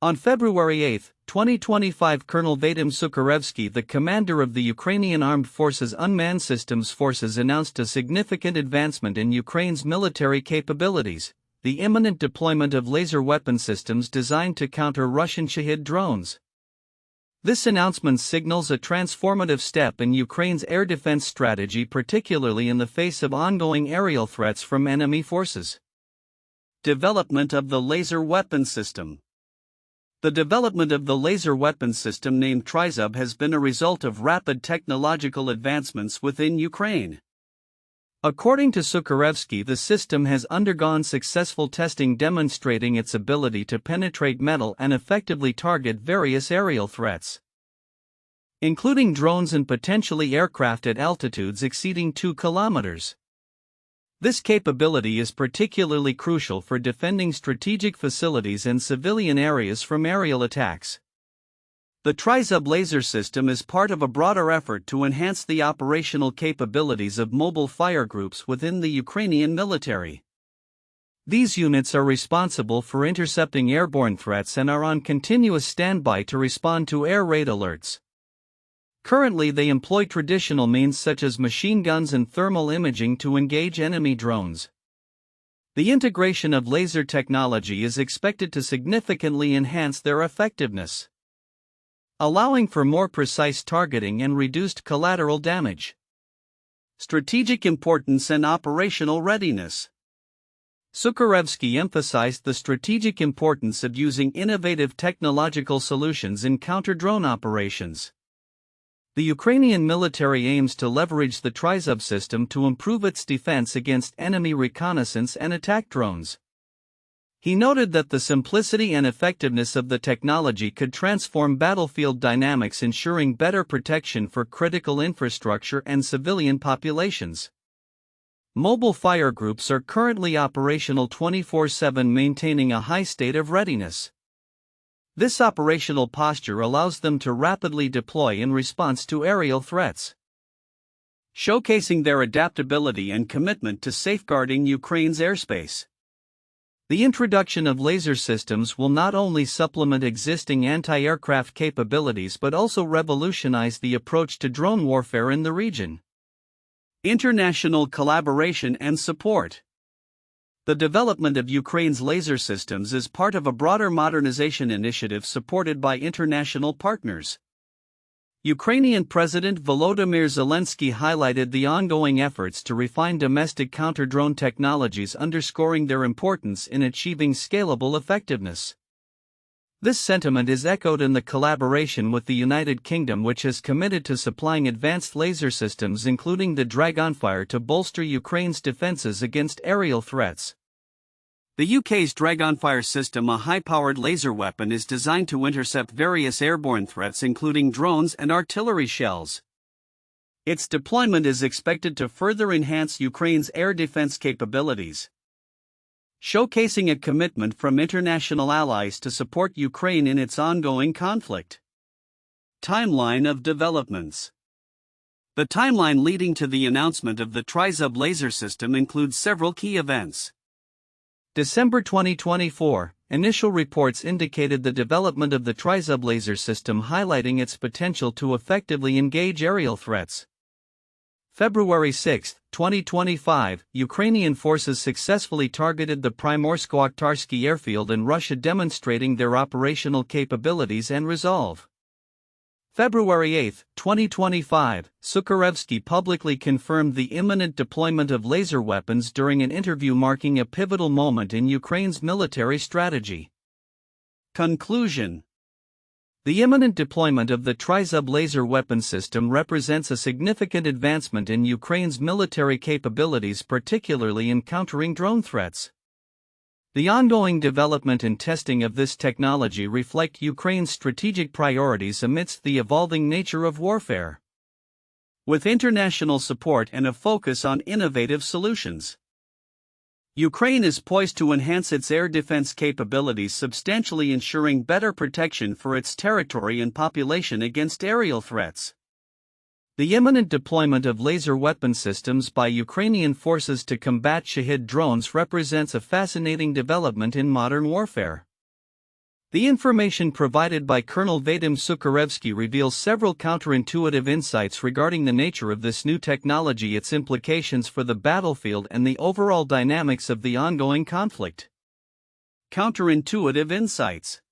On February 8, 2025, Colonel Vadym Sukharevskyi, the commander of the Ukrainian Armed Forces Unmanned Systems Forces, announced a significant advancement in Ukraine's military capabilities: the imminent deployment of laser weapon systems designed to counter Russian Shahed drones. This announcement signals a transformative step in Ukraine's air defense strategy, particularly in the face of ongoing aerial threats from enemy forces. Development of the laser weapon system. The development of the laser weapon system named Tryzub has been a result of rapid technological advancements within Ukraine. According to Sukharevskyi, the system has undergone successful testing demonstrating its ability to penetrate metal and effectively target various aerial threats, including drones and potentially aircraft at altitudes exceeding 2 kilometers. This capability is particularly crucial for defending strategic facilities and civilian areas from aerial attacks. The Tryzub laser system is part of a broader effort to enhance the operational capabilities of mobile fire groups within the Ukrainian military. These units are responsible for intercepting airborne threats and are on continuous standby to respond to air raid alerts. Currently, they employ traditional means such as machine guns and thermal imaging to engage enemy drones. The integration of laser technology is expected to significantly enhance their effectiveness, allowing for more precise targeting and reduced collateral damage. Strategic importance and operational readiness. Sukharevskyi emphasized the strategic importance of using innovative technological solutions in counter-drone operations. The Ukrainian military aims to leverage the Tryzub system to improve its defense against enemy reconnaissance and attack drones. He noted that the simplicity and effectiveness of the technology could transform battlefield dynamics, ensuring better protection for critical infrastructure and civilian populations. Mobile fire groups are currently operational 24/7, maintaining a high state of readiness. This operational posture allows them to rapidly deploy in response to aerial threats, showcasing their adaptability and commitment to safeguarding Ukraine's airspace. The introduction of laser systems will not only supplement existing anti-aircraft capabilities but also revolutionize the approach to drone warfare in the region. International collaboration and support. The development of Ukraine's laser systems is part of a broader modernization initiative supported by international partners. Ukrainian President Volodymyr Zelensky highlighted the ongoing efforts to refine domestic counter-drone technologies, underscoring their importance in achieving scalable effectiveness. This sentiment is echoed in the collaboration with the United Kingdom, which has committed to supplying advanced laser systems including the DragonFire to bolster Ukraine's defenses against aerial threats. The UK's DragonFire system, a high-powered laser weapon, is designed to intercept various airborne threats including drones and artillery shells. Its deployment is expected to further enhance Ukraine's air defense capabilities, showcasing a commitment from international allies to support Ukraine in its ongoing conflict. Timeline of developments. The timeline leading to the announcement of the Tryzub laser system includes several key events. December 2024, initial reports indicated the development of the Tryzub laser system, highlighting its potential to effectively engage aerial threats. February 6, 2025, Ukrainian forces successfully targeted the Primorsko-Akhtarsky airfield in Russia, demonstrating their operational capabilities and resolve. February 8, 2025, Sukharevskyi publicly confirmed the imminent deployment of laser weapons during an interview, marking a pivotal moment in Ukraine's military strategy. Conclusion. The imminent deployment of the Tryzub laser weapon system represents a significant advancement in Ukraine's military capabilities, particularly in countering drone threats. The ongoing development and testing of this technology reflect Ukraine's strategic priorities amidst the evolving nature of warfare. With international support and a focus on innovative solutions, Ukraine is poised to enhance its air defense capabilities, substantially ensuring better protection for its territory and population against aerial threats. The imminent deployment of laser weapon systems by Ukrainian forces to combat Shahed drones represents a fascinating development in modern warfare. The information provided by Colonel Vadym Sukharevskyi reveals several counterintuitive insights regarding the nature of this new technology, its implications for the battlefield, and the overall dynamics of the ongoing conflict. Counterintuitive insights.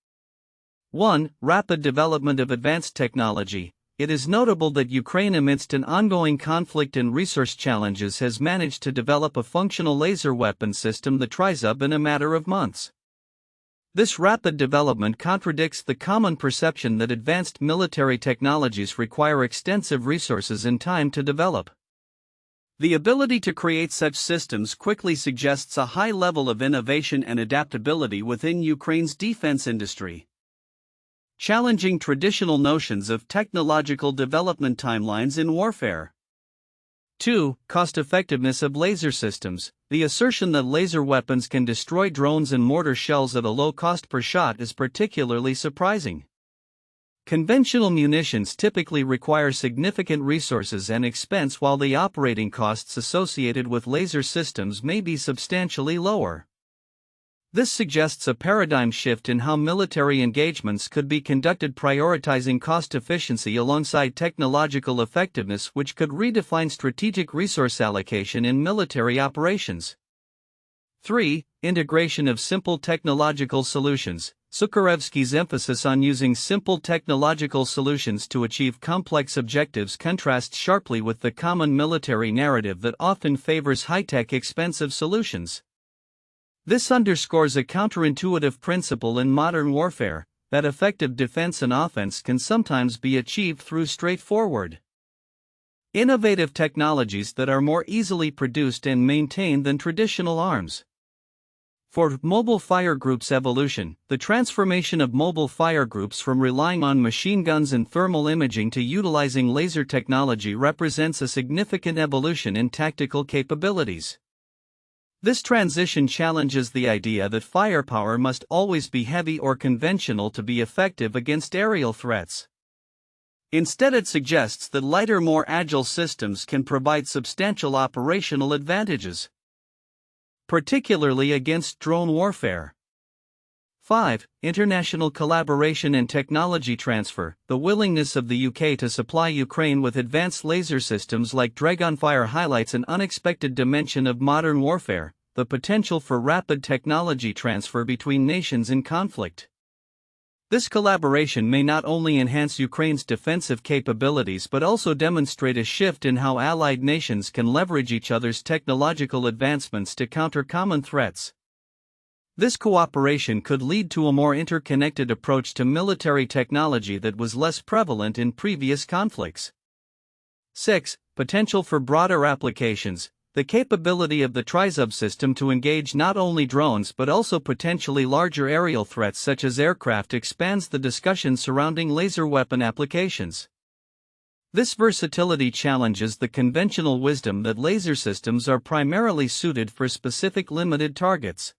1. Rapid development of advanced technology. It is notable that Ukraine, amidst an ongoing conflict and resource challenges, has managed to develop a functional laser weapon system, the Tryzub, in a matter of months. This rapid development contradicts the common perception that advanced military technologies require extensive resources and time to develop. The ability to create such systems quickly suggests a high level of innovation and adaptability within Ukraine's defense industry, challenging traditional notions of technological development timelines in warfare. 2. Cost-effectiveness of laser systems. The assertion that laser weapons can destroy drones and mortar shells at a low cost per shot is particularly surprising. Conventional munitions typically require significant resources and expense, while the operating costs associated with laser systems may be substantially lower. This suggests a paradigm shift in how military engagements could be conducted, prioritizing cost efficiency alongside technological effectiveness, which could redefine strategic resource allocation in military operations. 3. Integration of simple technological solutions. Sukharevsky's emphasis on using simple technological solutions to achieve complex objectives contrasts sharply with the common military narrative that often favors high-tech, expensive solutions. This underscores a counterintuitive principle in modern warfare, that effective defense and offense can sometimes be achieved through straightforward, innovative technologies that are more easily produced and maintained than traditional arms. For mobile fire groups evolution, the transformation of mobile fire groups from relying on machine guns and thermal imaging to utilizing laser technology represents a significant evolution in tactical capabilities. This transition challenges the idea that firepower must always be heavy or conventional to be effective against aerial threats. Instead, it suggests that lighter, more agile systems can provide substantial operational advantages, particularly against drone warfare. 5. International collaboration and technology transfer. The willingness of the UK to supply Ukraine with advanced laser systems like DragonFire highlights an unexpected dimension of modern warfare: the potential for rapid technology transfer between nations in conflict. This collaboration may not only enhance Ukraine's defensive capabilities but also demonstrate a shift in how allied nations can leverage each other's technological advancements to counter common threats. This cooperation could lead to a more interconnected approach to military technology that was less prevalent in previous conflicts. 6. Potential for broader applications. The capability of the Tryzub system to engage not only drones but also potentially larger aerial threats such as aircraft expands the discussion surrounding laser weapon applications. This versatility challenges the conventional wisdom that laser systems are primarily suited for specific limited targets.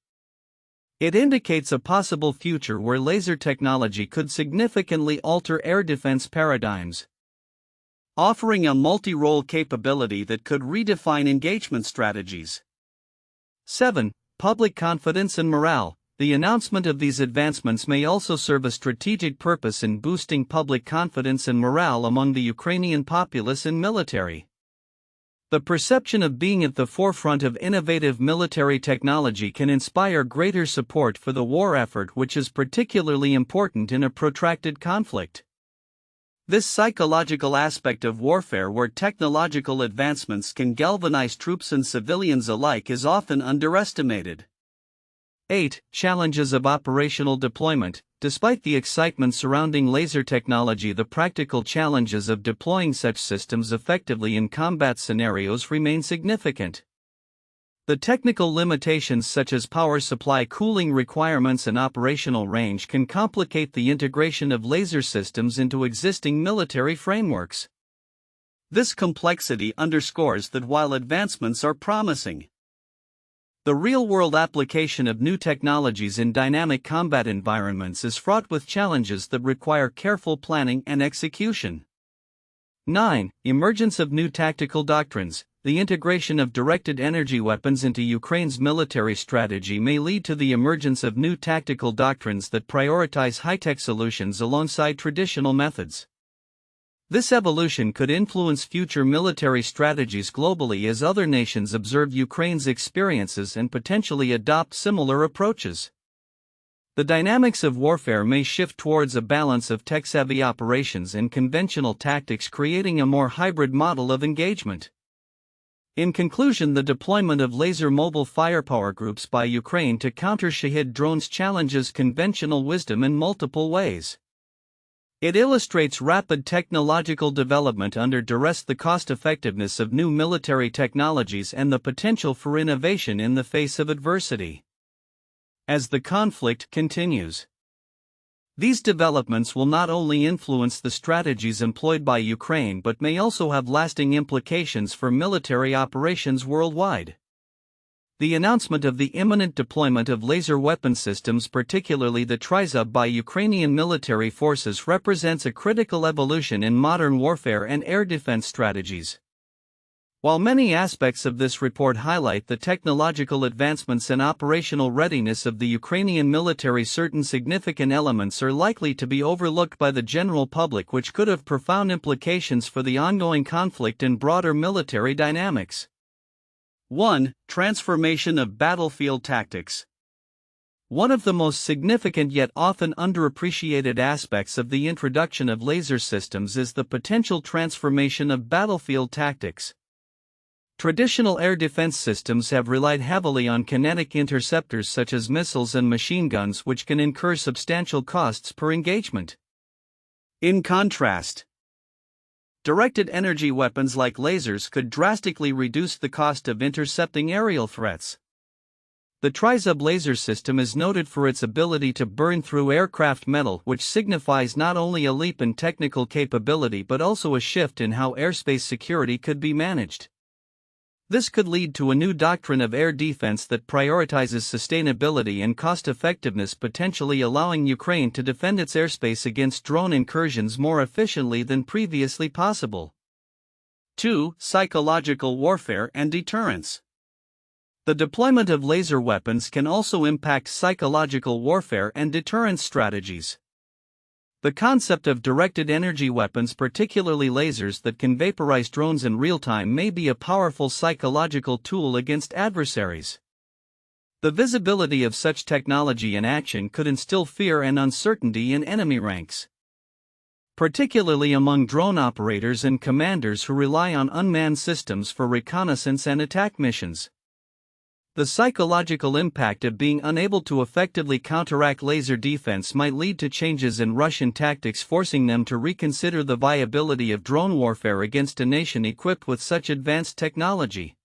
It indicates a possible future where laser technology could significantly alter air defense paradigms, offering a multi-role capability that could redefine engagement strategies. 7. Public confidence and morale. The announcement of these advancements may also serve a strategic purpose in boosting public confidence and morale among the Ukrainian populace and military. The perception of being at the forefront of innovative military technology can inspire greater support for the war effort, which is particularly important in a protracted conflict. This psychological aspect of warfare, where technological advancements can galvanize troops and civilians alike, is often underestimated. 8. Challenges of operational deployment. Despite the excitement surrounding laser technology, the practical challenges of deploying such systems effectively in combat scenarios remain significant. The technical limitations such as power supply, cooling requirements, and operational range can complicate the integration of laser systems into existing military frameworks. This complexity underscores that while advancements are promising, the real-world application of new technologies in dynamic combat environments is fraught with challenges that require careful planning and execution. 9. Emergence of new tactical doctrines. the integration of directed energy weapons into Ukraine's military strategy may lead to the emergence of new tactical doctrines that prioritize high-tech solutions alongside traditional methods. This evolution could influence future military strategies globally as other nations observe Ukraine's experiences and potentially adopt similar approaches. The dynamics of warfare may shift towards a balance of tech-savvy operations and conventional tactics, creating a more hybrid model of engagement. In conclusion, the deployment of laser mobile firepower groups by Ukraine to counter Shahed drones challenges conventional wisdom in multiple ways. It illustrates rapid technological development under duress, the cost-effectiveness of new military technologies, and the potential for innovation in the face of adversity. As the conflict continues, these developments will not only influence the strategies employed by Ukraine but may also have lasting implications for military operations worldwide. The announcement of the imminent deployment of laser weapon systems, particularly the Tryzub, by Ukrainian military forces represents a critical evolution in modern warfare and air defense strategies. While many aspects of this report highlight the technological advancements and operational readiness of the Ukrainian military, certain significant elements are likely to be overlooked by the general public, which could have profound implications for the ongoing conflict and broader military dynamics. 1. Transformation of battlefield tactics. One of the most significant yet often underappreciated aspects of the introduction of laser systems is the potential transformation of battlefield tactics. Traditional air defense systems have relied heavily on kinetic interceptors such as missiles and machine guns, which can incur substantial costs per engagement. In contrast, directed energy weapons like lasers could drastically reduce the cost of intercepting aerial threats. The Tryzub laser system is noted for its ability to burn through aircraft metal, which signifies not only a leap in technical capability but also a shift in how airspace security could be managed. This could lead to a new doctrine of air defense that prioritizes sustainability and cost-effectiveness, potentially allowing Ukraine to defend its airspace against drone incursions more efficiently than previously possible. 2. Psychological warfare and deterrence. The deployment of laser weapons can also impact psychological warfare and deterrence strategies. The concept of directed energy weapons, particularly lasers that can vaporize drones in real time, may be a powerful psychological tool against adversaries. The visibility of such technology in action could instill fear and uncertainty in enemy ranks, particularly among drone operators and commanders who rely on unmanned systems for reconnaissance and attack missions. The psychological impact of being unable to effectively counteract laser defense might lead to changes in Russian tactics, forcing them to reconsider the viability of drone warfare against a nation equipped with such advanced technology.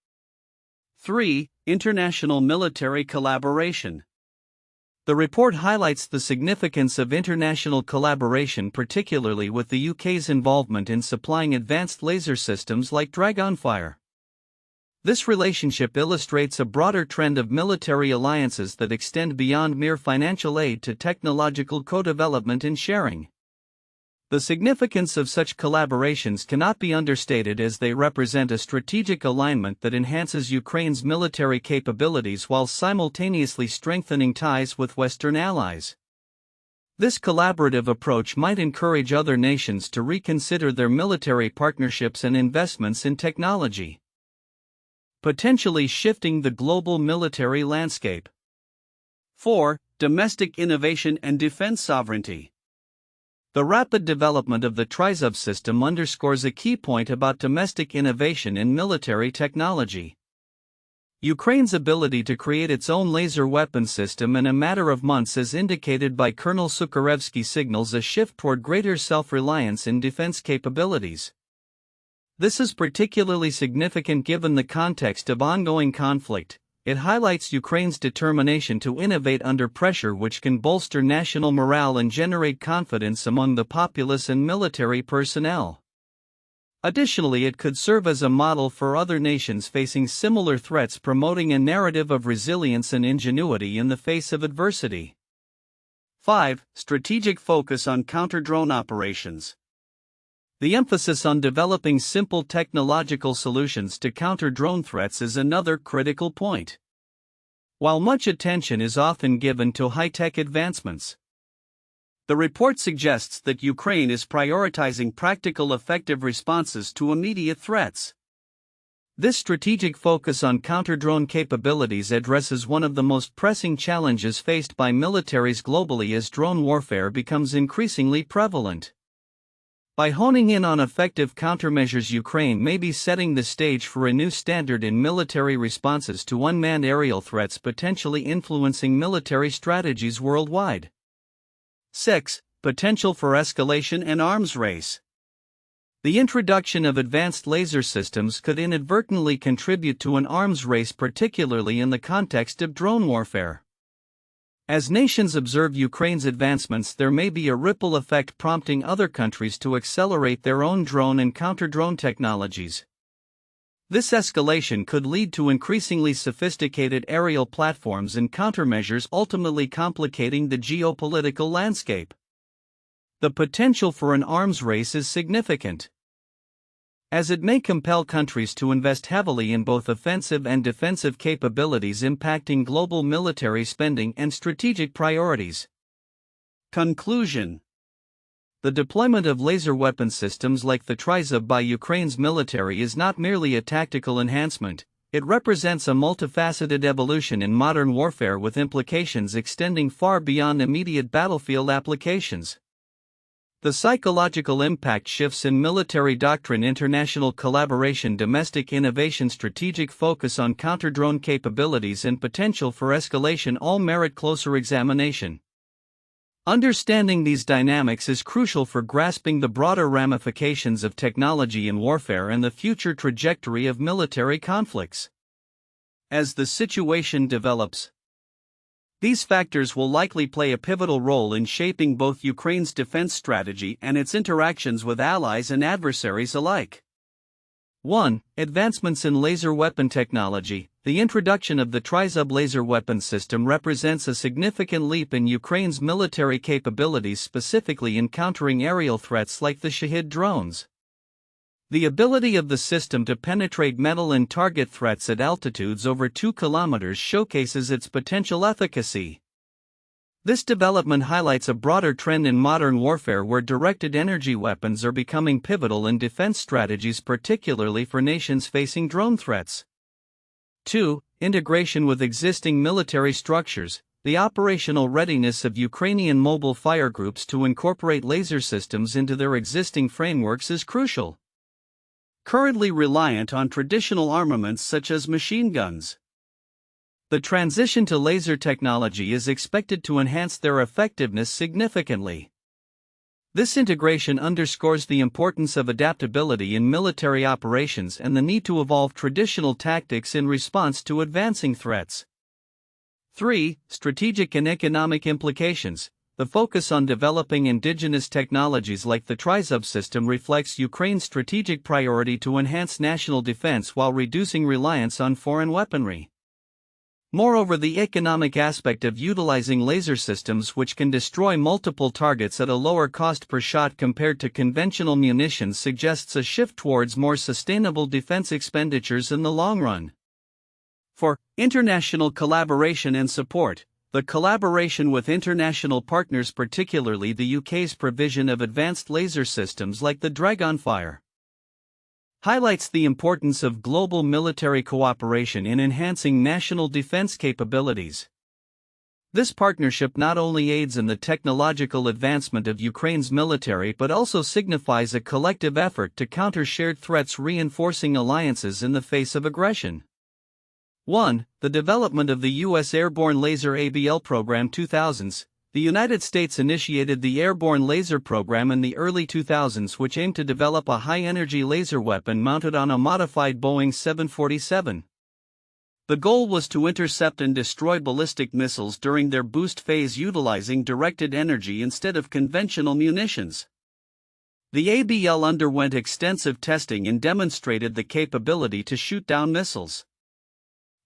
3. International military collaboration. The report highlights the significance of international collaboration, particularly with the UK's involvement in supplying advanced laser systems like DragonFire. This relationship illustrates a broader trend of military alliances that extend beyond mere financial aid to technological co-development and sharing. The significance of such collaborations cannot be understated, as they represent a strategic alignment that enhances Ukraine's military capabilities while simultaneously strengthening ties with Western allies. This collaborative approach might encourage other nations to reconsider their military partnerships and investments in technology, potentially shifting the global military landscape. 4. Domestic innovation and defense sovereignty. The rapid development of the Tryzub system underscores a key point about domestic innovation in military technology. Ukraine's ability to create its own laser weapon system in a matter of months, as indicated by Colonel Sukharevskyi, signals a shift toward greater self-reliance in defense capabilities. This is particularly significant given the context of ongoing conflict. It highlights Ukraine's determination to innovate under pressure, which can bolster national morale and generate confidence among the populace and military personnel. Additionally, it could serve as a model for other nations facing similar threats, promoting a narrative of resilience and ingenuity in the face of adversity. 5. Strategic focus on counter-drone operations. The emphasis on developing simple technological solutions to counter drone threats is another critical point. While much attention is often given to high-tech advancements, the report suggests that Ukraine is prioritizing practical, effective responses to immediate threats. This strategic focus on counter-drone capabilities addresses one of the most pressing challenges faced by militaries globally as drone warfare becomes increasingly prevalent. By honing in on effective countermeasures, Ukraine may be setting the stage for a new standard in military responses to unmanned aerial threats, potentially influencing military strategies worldwide. 6. Potential for escalation and arms race. The introduction of advanced laser systems could inadvertently contribute to an arms race, particularly in the context of drone warfare. As nations observe Ukraine's advancements, there may be a ripple effect prompting other countries to accelerate their own drone and counter-drone technologies. This escalation could lead to increasingly sophisticated aerial platforms and countermeasures, ultimately complicating the geopolitical landscape. The potential for an arms race is significant, as it may compel countries to invest heavily in both offensive and defensive capabilities, impacting global military spending and strategic priorities. Conclusion: the deployment of laser weapon systems like the Tryzub by Ukraine's military is not merely a tactical enhancement, it represents a multifaceted evolution in modern warfare with implications extending far beyond immediate battlefield applications. The psychological impact, shifts in military doctrine, international collaboration, domestic innovation, strategic focus on counter-drone capabilities, and potential for escalation all merit closer examination. Understanding these dynamics is crucial for grasping the broader ramifications of technology in warfare and the future trajectory of military conflicts. As the situation develops, these factors will likely play a pivotal role in shaping both Ukraine's defense strategy and its interactions with allies and adversaries alike. 1. Advancements in laser weapon technology. The introduction of the Tryzub laser weapon system represents a significant leap in Ukraine's military capabilities, specifically in countering aerial threats like the Shahed drones. The ability of the system to penetrate metal and target threats at altitudes over 2 kilometers showcases its potential efficacy. This development highlights a broader trend in modern warfare where directed energy weapons are becoming pivotal in defense strategies, particularly for nations facing drone threats. 2. Integration with existing military structures. The operational readiness of Ukrainian mobile fire groups to incorporate laser systems into their existing frameworks is crucial. Currently reliant on traditional armaments such as machine guns, the transition to laser technology is expected to enhance their effectiveness significantly. This integration underscores the importance of adaptability in military operations and the need to evolve traditional tactics in response to advancing threats. 3. Strategic and economic implications. The focus on developing indigenous technologies like the Tryzub system reflects Ukraine's strategic priority to enhance national defense while reducing reliance on foreign weaponry. Moreover, the economic aspect of utilizing laser systems, which can destroy multiple targets at a lower cost per shot compared to conventional munitions, suggests a shift towards more sustainable defense expenditures in the long run. 4. International collaboration and support. The collaboration with international partners, particularly the UK's provision of advanced laser systems like the DragonFire, highlights the importance of global military cooperation in enhancing national defense capabilities. This partnership not only aids in the technological advancement of Ukraine's military but also signifies a collective effort to counter shared threats, reinforcing alliances in the face of aggression. 1. The development of the U.S. Airborne Laser ABL Program 2000s. The United States initiated the Airborne Laser Program in the early 2000s, which aimed to develop a high-energy laser weapon mounted on a modified Boeing 747. The goal was to intercept and destroy ballistic missiles during their boost phase utilizing directed energy instead of conventional munitions. The ABL underwent extensive testing and demonstrated the capability to shoot down missiles.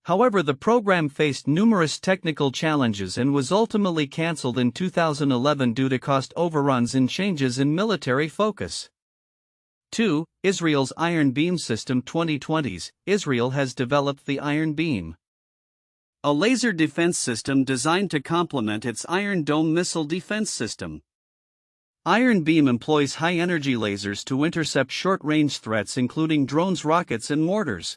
However, the program faced numerous technical challenges and was ultimately cancelled in 2011 due to cost overruns and changes in military focus. 2. Israel's Iron Beam System. 2020s, Israel has developed the Iron Beam, a laser defense system designed to complement its Iron Dome missile defense system. Iron Beam employs high-energy lasers to intercept short-range threats including drones, rockets, and mortars.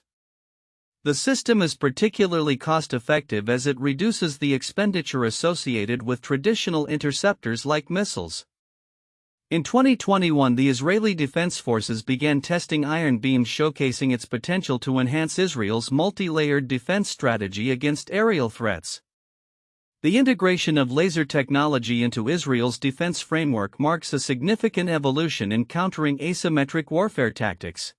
The system is particularly cost-effective as it reduces the expenditure associated with traditional interceptors like missiles. In 2021, the Israeli Defense Forces began testing Iron Beam, showcasing its potential to enhance Israel's multi-layered defense strategy against aerial threats. The integration of laser technology into Israel's defense framework marks a significant evolution in countering asymmetric warfare tactics.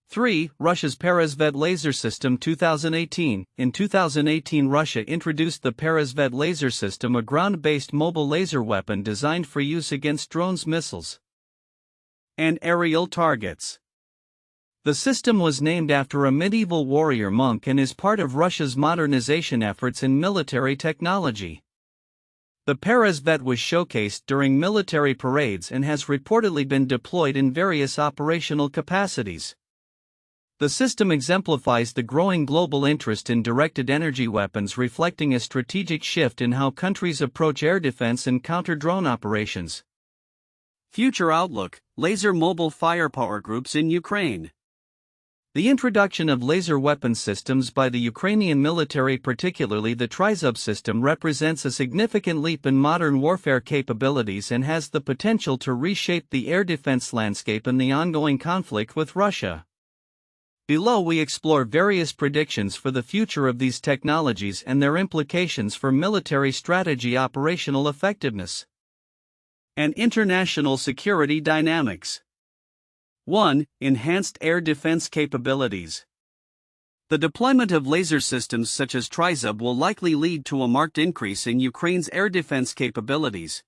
3. Russia's Peresvet Laser System. 2018. In 2018, Russia introduced the Peresvet Laser System, a ground-based mobile laser weapon designed for use against drones, missiles, and aerial targets. The system was named after a medieval warrior monk and is part of Russia's modernization efforts in military technology. The Peresvet was showcased during military parades and has reportedly been deployed in various operational capacities. The system exemplifies the growing global interest in directed energy weapons, reflecting a strategic shift in how countries approach air defense and counter-drone operations. Future outlook: laser mobile firepower groups in Ukraine. The introduction of laser weapon systems by the Ukrainian military, particularly the Tryzub system, represents a significant leap in modern warfare capabilities and has the potential to reshape the air defense landscape in the ongoing conflict with Russia. Below we explore various predictions for the future of these technologies and their implications for military strategy, operational effectiveness, and international security dynamics. 1. Enhanced air defense capabilities. The deployment of laser systems such as Tryzub will likely lead to a marked increase in Ukraine's air defense capabilities.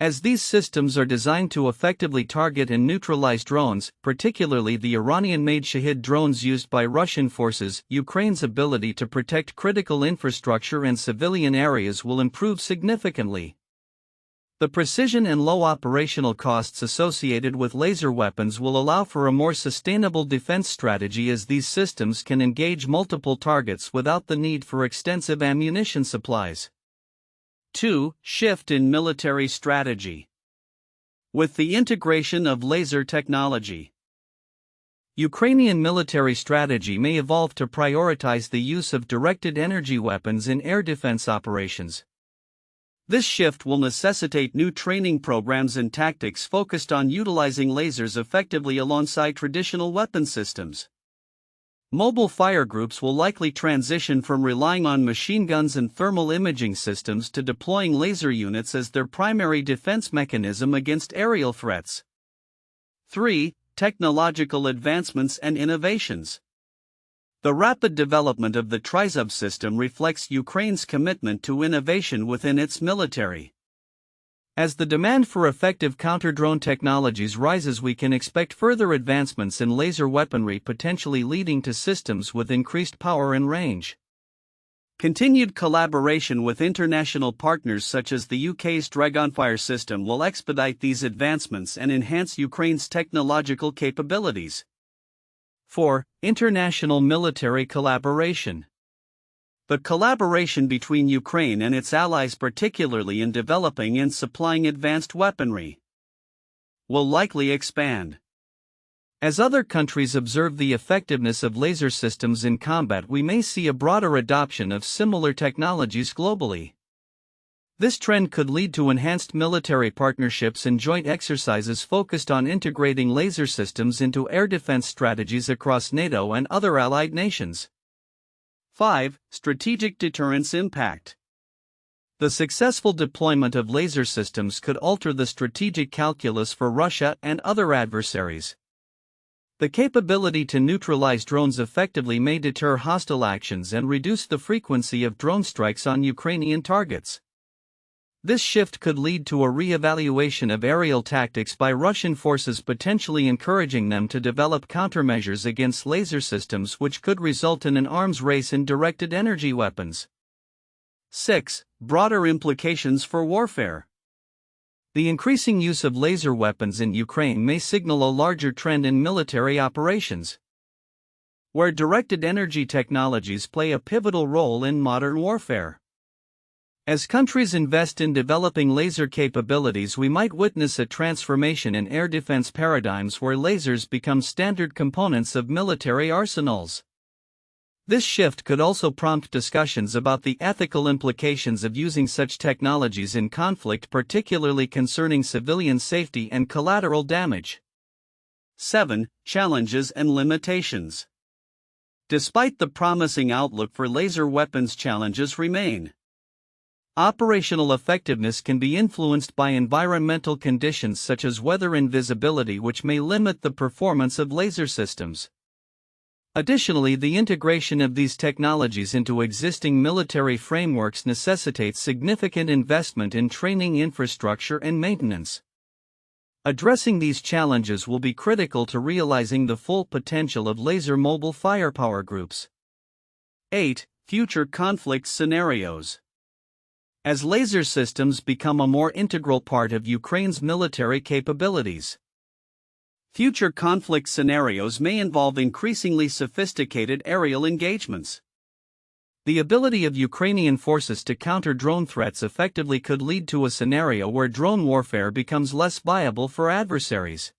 As these systems are designed to effectively target and neutralize drones, particularly the Iranian-made Shahed drones used by Russian forces, Ukraine's ability to protect critical infrastructure and civilian areas will improve significantly. The precision and low operational costs associated with laser weapons will allow for a more sustainable defense strategy, as these systems can engage multiple targets without the need for extensive ammunition supplies. 2. Shift in military strategy. With the integration of laser technology, Ukrainian military strategy may evolve to prioritize the use of directed energy weapons in air defense operations. This shift will necessitate new training programs and tactics focused on utilizing lasers effectively alongside traditional weapon systems. Mobile fire groups will likely transition from relying on machine guns and thermal imaging systems to deploying laser units as their primary defense mechanism against aerial threats. 3. Technological advancements and innovations. The rapid development of the Tryzub system reflects Ukraine's commitment to innovation within its military. As the demand for effective counter-drone technologies rises, we can expect further advancements in laser weaponry, potentially leading to systems with increased power and range. Continued collaboration with international partners such as the UK's DragonFire system will expedite these advancements and enhance Ukraine's technological capabilities. 4. International military collaboration. The collaboration between Ukraine and its allies, particularly in developing and supplying advanced weaponry, will likely expand. As other countries observe the effectiveness of laser systems in combat, we may see a broader adoption of similar technologies globally. This trend could lead to enhanced military partnerships and joint exercises focused on integrating laser systems into air defense strategies across NATO and other allied nations. 5. Strategic deterrence impact. The successful deployment of laser systems could alter the strategic calculus for Russia and other adversaries. The capability to neutralize drones effectively may deter hostile actions and reduce the frequency of drone strikes on Ukrainian targets. This shift could lead to a re-evaluation of aerial tactics by Russian forces, potentially encouraging them to develop countermeasures against laser systems, which could result in an arms race in directed energy weapons. 6. Broader implications for warfare. The increasing use of laser weapons in Ukraine may signal a larger trend in military operations, where directed energy technologies play a pivotal role in modern warfare. As countries invest in developing laser capabilities, we might witness a transformation in air defense paradigms where lasers become standard components of military arsenals. This shift could also prompt discussions about the ethical implications of using such technologies in conflict, particularly concerning civilian safety and collateral damage. 7. Challenges and limitations. Despite the promising outlook for laser weapons, challenges remain. Operational effectiveness can be influenced by environmental conditions such as weather and visibility, which may limit the performance of laser systems. Additionally, the integration of these technologies into existing military frameworks necessitates significant investment in training infrastructure and maintenance. Addressing these challenges will be critical to realizing the full potential of laser mobile firepower groups. 8. Future conflict scenarios. As laser systems become a more integral part of Ukraine's military capabilities, future conflict scenarios may involve increasingly sophisticated aerial engagements. The ability of Ukrainian forces to counter drone threats effectively could lead to a scenario where drone warfare becomes less viable for adversaries.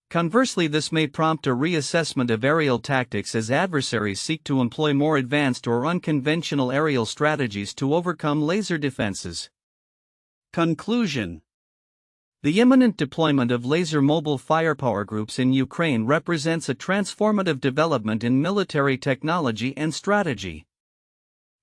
Conversely, this may prompt a reassessment of aerial tactics as adversaries seek to employ more advanced or unconventional aerial strategies to overcome laser defenses. Conclusion. The imminent deployment of laser mobile firepower groups in Ukraine represents a transformative development in military technology and strategy.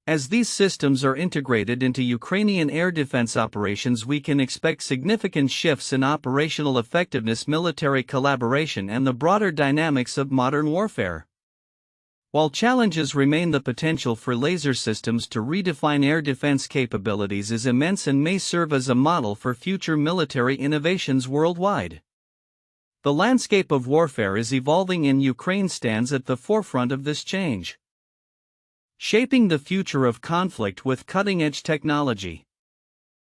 As these systems are integrated into Ukrainian air defense operations, we can expect significant shifts in operational effectiveness, military collaboration, and the broader dynamics of modern warfare. While challenges remain, the potential for laser systems to redefine air defense capabilities is immense and may serve as a model for future military innovations worldwide. The landscape of warfare is evolving, and Ukraine stands at the forefront of this change, shaping the future of conflict with cutting-edge technology.